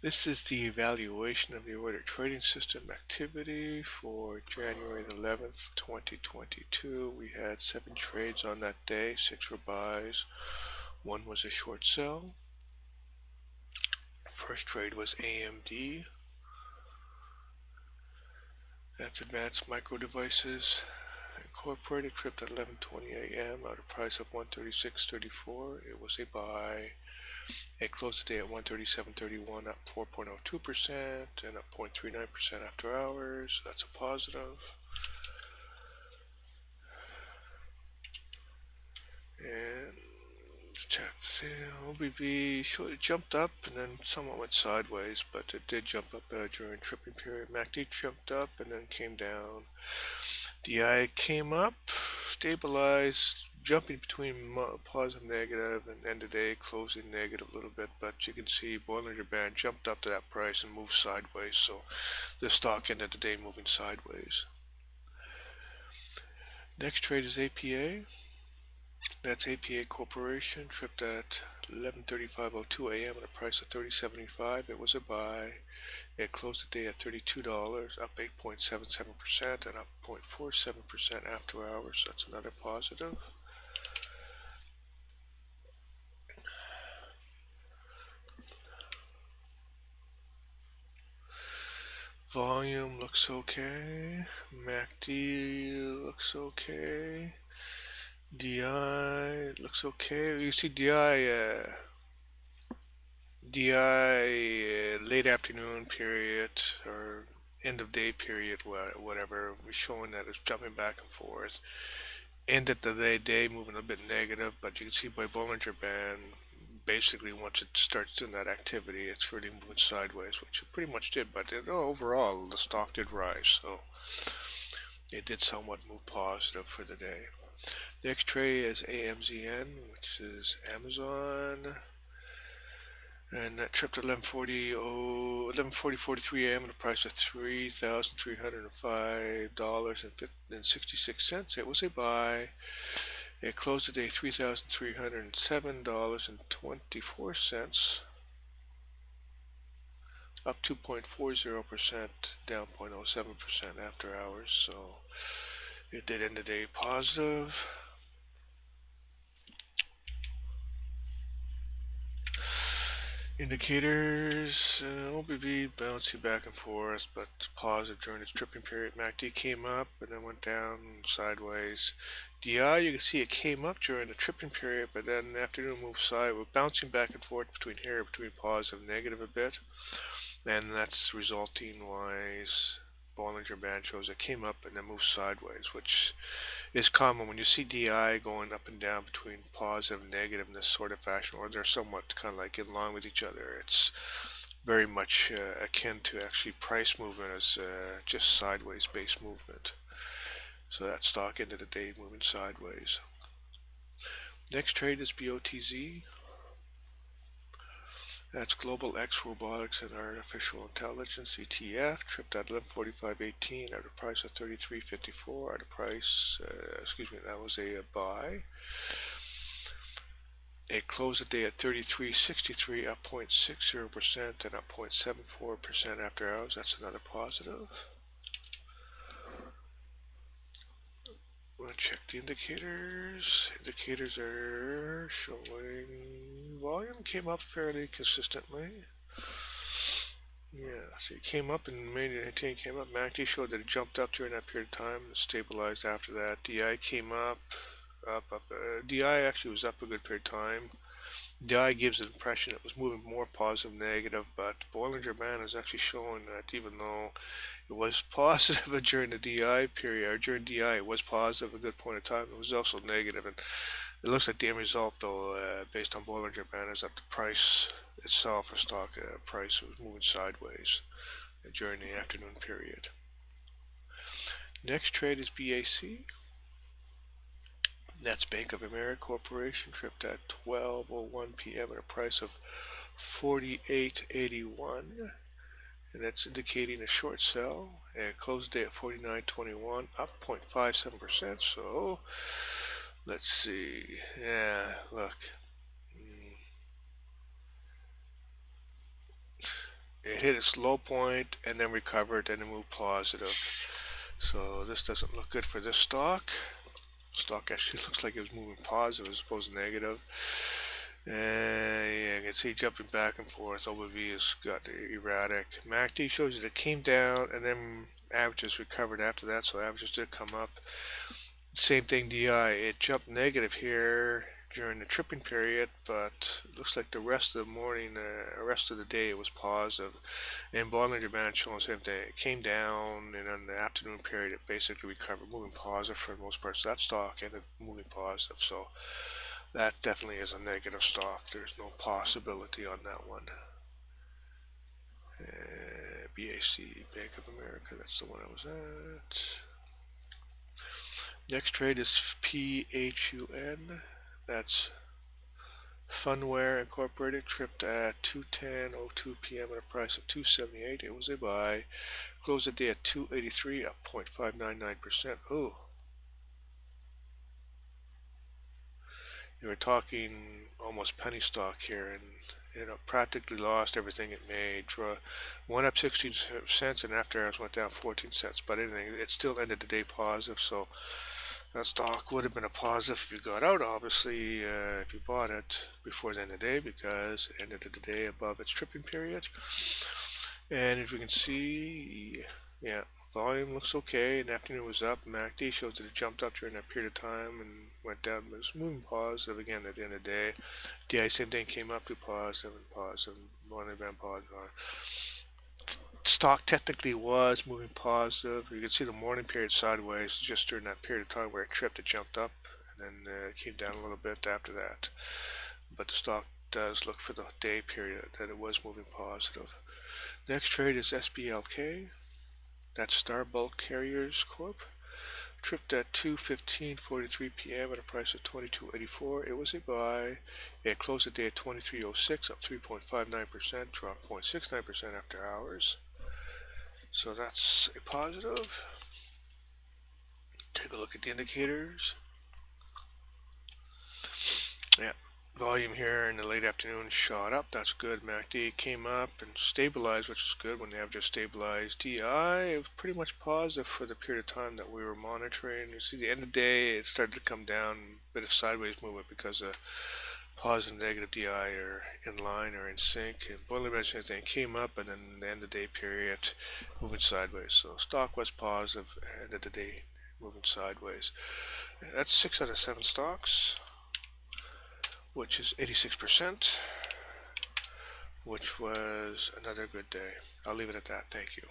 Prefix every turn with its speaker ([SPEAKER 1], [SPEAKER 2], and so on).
[SPEAKER 1] This is the evaluation of the order trading system activity for January 11th, 2022. We had 7 trades on that day, 6 were buys, 1 was a short sell. First trade was AMD. That's Advanced Micro Devices Incorporated, tripped at 11:20 a.m. at a price of 136.34. It was a buy. It closed the day at 137.31, up 4.02% and up 0.39% after hours. That's a positive. And check the OBV. It jumped up and then somewhat went sideways, but it did jump up during tripping period. MACD jumped up and then came down. DI came up, stabilized, jumping between positive and negative, and end of day closing negative a little bit, but you can see Bollinger Band jumped up to that price and moved sideways, so the stock ended the day moving sideways. Next trade is APA. That's APA Corporation, tripped at 11:35:02 a.m. at a price of 30.75. It was a buy. It closed the day at $32, up 8.77% and up 0.47% after hours. That's another positive. Volume looks okay. MACD looks okay. DI looks okay. You see DI late afternoon period or end of day period, whatever, was showing that it's jumping back and forth. End of the day moving a bit negative, but you can see by Bollinger Band, basically once it starts doing that activity, it's really moving sideways, which it pretty much did. But overall, the stock did rise, so it did somewhat move positive for the day. Next trade is AMZN, which is Amazon. And that tripped at 11:43 a.m. at a price of $3,305.66. It was a buy. It closed the day $3,307.24, up 2.40%, down 0.07% after hours. So it did end the day positive. Indicators, OBV bouncing back and forth, but positive during its tripping period. MACD came up and then went down sideways. DI, you can see it came up during the tripping period, but then the afternoon moved sideways, bouncing back and forth between positive and negative a bit. And that's resulting wise Bollinger Band shows it came up and then moved sideways, which is common when you see DI going up and down between positive and negative in this sort of fashion, or they're somewhat kind of like in line with each other. It's very much akin to actually price movement as just sideways base movement. So that stock ended the day moving sideways. Next trade is BOTZ. That's Global X Robotics and Artificial Intelligence, ETF, tripped at 11:45:18 at a price of 33.54. At a price, that was a buy. It closed the day at 33.63, up 0.60% and up 0.74% after hours. That's another positive. We'll check the indicators. Indicators are showing volume came up fairly consistently. Yeah, so it came up and maintained came up. MACD showed that it jumped up during that period of time and stabilized after that. DI came up. DI actually was up a good period of time. DI gives the impression it was moving more positive than negative, but Bollinger Band is actually showing that even though it was positive during the DI period, or during DI it was positive at a good point in time, it was also negative. And it looks like the end result, though, based on Bollinger Band, is that the price itself, or stock price, was moving sideways during the afternoon period. Next trade is BAC. That's Bank of America Corporation, tripped at 12:01 p.m. at a price of $48.81, and that's indicating a short sell. And it closed the day at $49.21, up 0.57%. So let's see. Yeah, look. it hit its low point and then recovered and then moved positive. So this doesn't look good for this stock. Stock actually looks like it was moving positive as opposed to negative. Yeah, you can see jumping back and forth. OBV has got erratic. MACD shows that it came down and then averages recovered after that, so averages did come up. Same thing DI. It jumped negative here during the tripping period, but it looks like the rest of the morning, rest of the day, it was positive. And Bollinger Band showing the same thing. It came down, and on the afternoon period, it basically recovered, moving positive for the most part. So that stock ended moving positive. So that definitely is a negative stock. There's no possibility on that one. BAC, Bank of America, that's the one I was at. Next trade is PHUN. That's Funware Incorporated, tripped at 2:10:02 p.m. at a price of $278. It was a buy. Closed the day at $283, up 0.599%. Ooh. You were talking almost penny stock here, and it practically lost everything it made. Went up 16 cents, and after hours went down 14 cents. But anything, it still ended the day positive, so that stock would have been a positive if you got out, obviously, if you bought it before the end of the day, because it ended the day above its tripping period. And if you can see, yeah, volume looks okay. In the afternoon it was up. MACD shows that it jumped up during that period of time and went down, but it was moving positive again at the end of the day. DI, same thing, came up to positive and positive, one event positive. Stock technically was moving positive. You can see the morning period sideways just during that period of time where it tripped, it jumped up, and then it came down a little bit after that. But the stock does look for the day period that it was moving positive. Next trade is SBLK. That's Star Bulk Carriers Corp. Tripped at 2:15:43 p.m. at a price of $22.84. It was a buy. It closed the day at $23.06, up 3.59%, dropped 0.69% after hours. So that's a positive. Take a look at the indicators. Yeah, volume here in the late afternoon shot up. That's good. MACD came up and stabilized, which is good when they have just stabilized. DI was pretty much positive for the period of time that we were monitoring. You see, the end of the day, it started to come down, a bit of sideways movement because of positive and negative DI are in line or in sync. And Bollinger Band same thing, came up, and then the end of the day period moving sideways. So stock was positive, end of the day moving sideways. That's 6 out of 7 stocks, which is 86%, which was another good day. I'll leave it at that. Thank you.